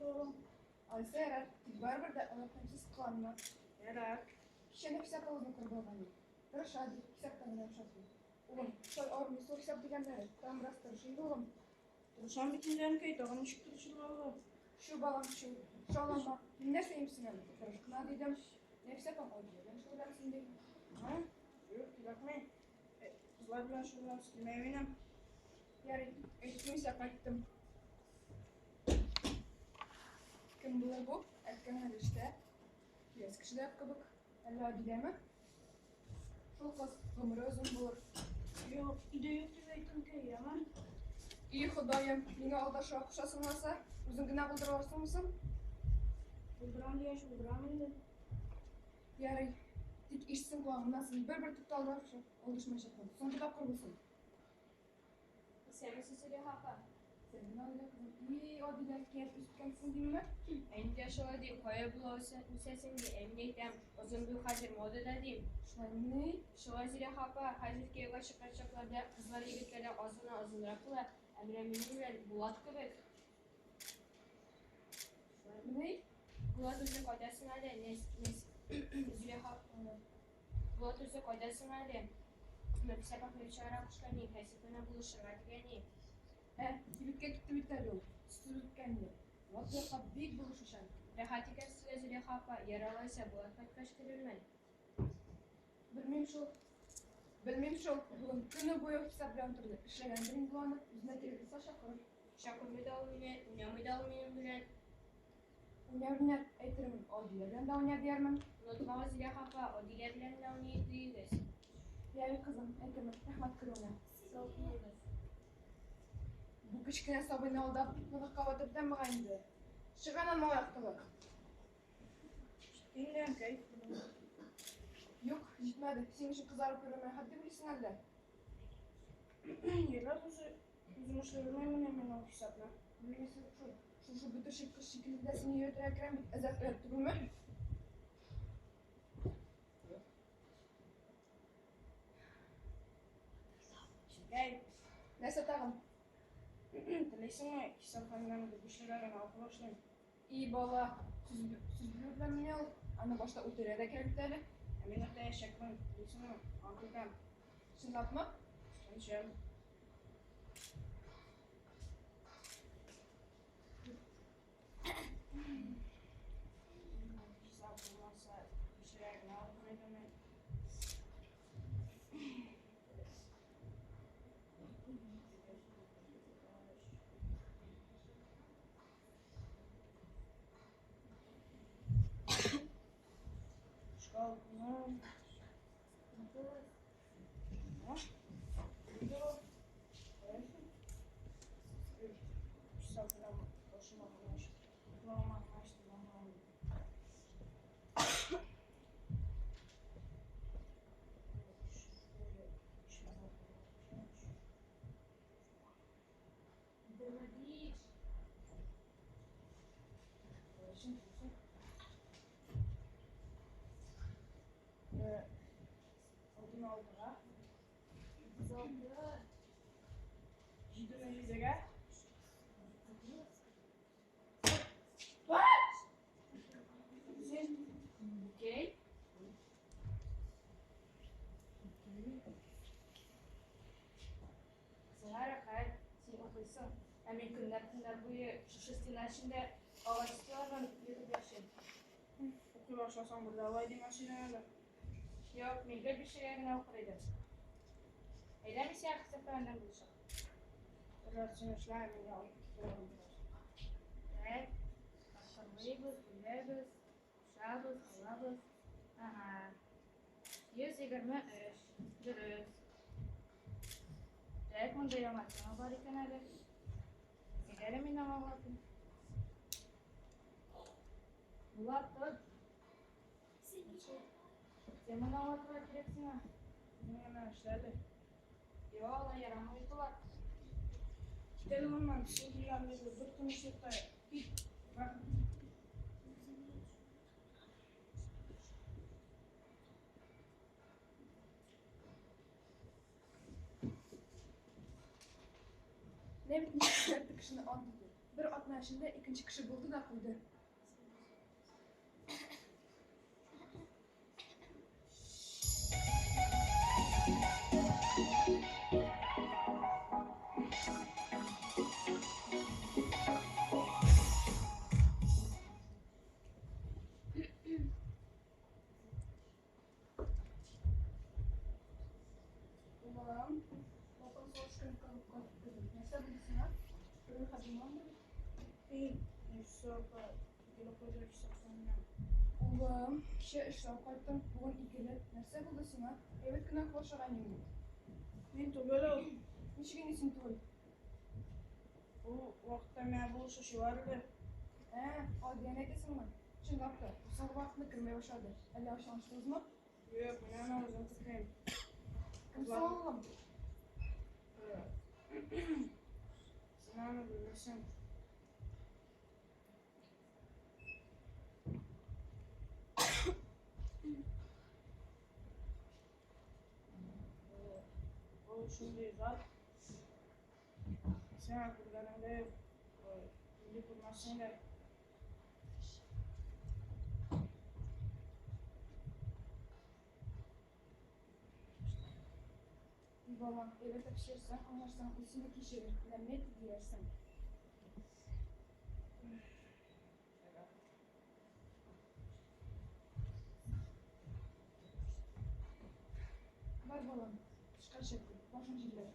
oğlum. Aysa yarar. Baribir de anlatımsız kılanma. Yarar. Kişinin hesap alını kurbanı. Tırış hadi hesaptan yaşasın. Oğlum, soy ormu soy hesap diyenleri. Tam biraz tırışın oğlum. Duruşan bitineceğim ki doğum ışık duruşun oğlum. Şu balam şu alama. Ne sevimsin öyle? Tırış kına dedim. Ne hesap alın diyor. Ben şu kadar şimdi. Ha? Yok ki bakmayın. Kızlar bilen şuradan sıkılmaya eminim. Yarın eşitimi hesap ettim. Kim bulur bu? Etken işte. Biraz kişi de yapkabık. Allah dileme. Şu kız ömrü uzun bulur. Yok, ide yok ki zeytin köy ama. İyi Xudayım, meni aldaş oxşasın olsa, özün günah bulduruyorsun musun? Bulduram diye şu bulduram indi. Yarı, dik işsin kulağımdasın, bir tuttu aldaşı, oluşma şakın. Son kitap kurmuşsun. Sen misin Süleyha Hapa? Senin öyle kızım, iyi o diler ki üstkensin değil mi? Endi şöyle koya bulursun sesini emniyetem uzun bir hazır modada diyeyim. Şöyle, Şöyle hapa hazır ki kaçaklarda kızlar yigitlerden azın rakılar emre minimler bulat gibi. şöyle, Bulat üzü koydasın hadi nes Züleyha Bulat üzü koydasın hadi. Nefse bak bir çare kuşlarını hesabına buluşurlar diyeni. gülükke gitti biter yol, sütülük kendi. Vatlıqa büyük buluşuşan. Ve hatiker süre Züleyha hapa yaralaysa bulat kaçkırılmalı. Bilmem şu, bugün günü boyu hesap bilen turdu. İşleyen birin bulanı, yüzüne telefisa şakır. Şakır dalmine, unyamı dalmine bilen Unyar, eytirimin, o dilerden de unyar diyermem. Notmamız ile hapa o diğer bilen dalmine değiliz. Diğer kızım, eytirimin, rahmat kırılına. Sağ olun. Bu kichkina sabuni oldu, bunu kavatırdan bağındı. Çıganan mı ayakkabı? Dinleyen köy. Yok, gitmedi. Senin şu kızarıp yürümeye haddi bilirsin elle. Yıllar uzun işlerime emin ol hesapla. Bilirsin şu bütün şekilde seni yürütürken bir ezap öptü mü? Gel. Neyse tamam. Dileysin mi? Hesaplarından bir şeylerden arkadaşlar. İyi bala. Siz büyükler mi ne ol? Anne başta oturaya da gerekleri. Eminlikle yaşakman. Dileysin mi? Arkadaşlar. Şimdi yapma. Konuşalım. Hesap olmazsa bir şeylerden arkadaşlar. Школа, ну, odun aldılar. Cidden elinize. Okey. Seher kayar sen okursun. Emin günler boyu şu şestinden şimdi ağaçlarla yürüp yaşayın. Okul başlasam burada alaydı maşinelerle. Yok, millet bir şeylerine okuraydı. Eylem ise arka seferinden buluşalım. Öğretsin işler emin ol. Evet. Akıllıyız, biliriz, uşağız, Allah'ız. Aha. 123, dürüst. Direkt bunu duyamazsın, o bari kenarı. Gidelim inanma bakın. Bulat tut. Sen bunu anlatmak gereksin ha. Bizim hemen işlerdi. Yo, Allah yaramayı Bulat. Gidelim ondan. Şimdi yanında bıktım işlikte. Git. Bak. Ne bileyim, yaptık işini anladı. bir atma içinde ikinci kişi buldu da koydu. Ulan, bakın soruşturma kalıp kızım. Nasıl bilirsin ha? Ürün kadınlar mı? İyi. Neyse bak. Gel koca saklanma. Ulan, kişi işler kayıttan bugün ikili. Nasıl bilirsin ha? Evet kına koşaran yemin. Men to böyle oldu. Nişigin isim toy. Bu vaqtda men bu sushi var edi. O denek isim mi? Şundaq da, bu sabah vaxtında girmeye başladı. Əli aşamışdınız mı? Yo'q, men ana o'zim tutmayman. Kimsin oğlum? Sen ana bilirsin. O shunday zot. Sen ko'rganingda uyda ko'rmasdinglar. Babam eve takışırsan, anlarsan ismi kişi Mehmet diyersin. Var babam, çıkar şekli, başın cilleri.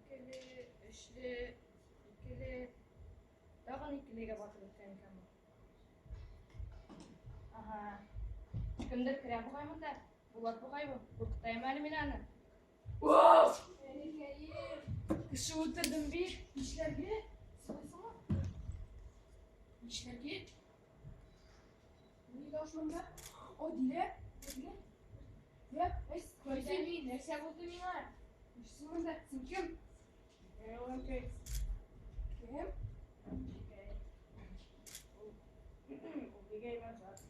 İkili, üçlü, ikili. Dağın ikiliye batırıp tenken bu. Aha. Kimdir kire bu kaymı da? Bulat bu kaybı. Kurkutayım elim ilanı. Of! Kışı oturdum bir, işlerge. Sıvıysana. İşlerge. Neydi aşmamda? O dile. Ya, Koydan bir nerse buldu minar. İşsin de, sen kim? Okay. Kim? Obligay ben zot.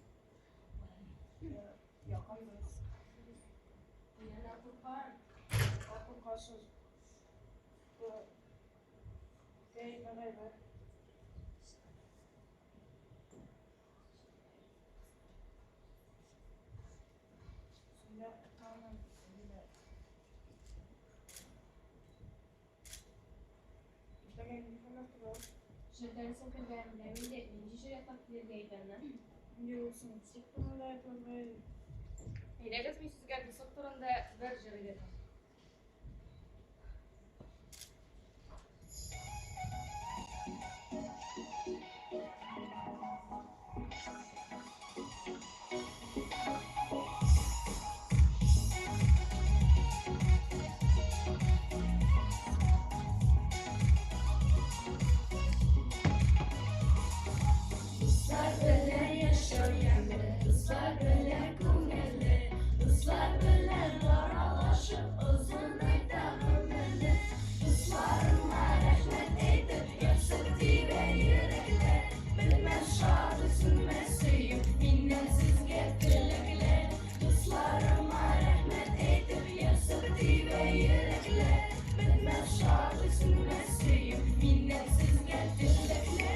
Yaqinmiz. Yana Furkan. Qopib qolsiz. Qalaydi. Shunda tamam. İşte Şirden sen kırgayım demin de inci şuraya takdir deydenler. diyorsun. Sıkıntı yapmayı. Hilagız mı sizler bir sektorunda ver jüride. Ruslar böyle yaşayan, Ruslar böyle kumeli, Ruslar böyle aralaşıp uzun iddialı. Ruslarıma rahmet edip yükseltti ve yürekler, bilmez şadı sünmesiyim, minnetsiz getilikler. Ruslarıma rahmet edip yükseltti ve yürekler, bilmez şadı sünmesiyim, minnetsiz getilikler.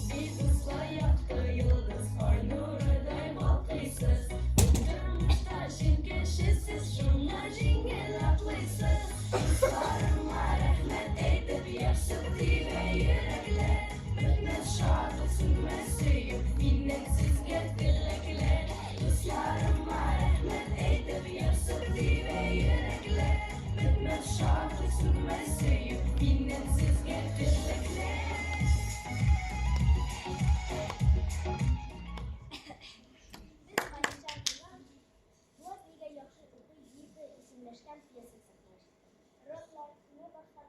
Bir kızla yaktı yıldız, ay nurday balkıysız. Uydurmuş taşın köşesiz, şunla cingel atlıysız. Kızlarıma rahmet edip yaşattı ve yürekler. Bitmez şarkı sünmesiyim, minnetsiz getirlekler. Kızlarıma rahmet edip yaşattı ve yürekler. Bitmez şarkı sünmesiyim, minnetsiz getirlekler. Biz Ayşə'nin Muad ile yaxşı oxuyub bir isimləşən piyasa çəkmişdik. Rotlar kimi başladı.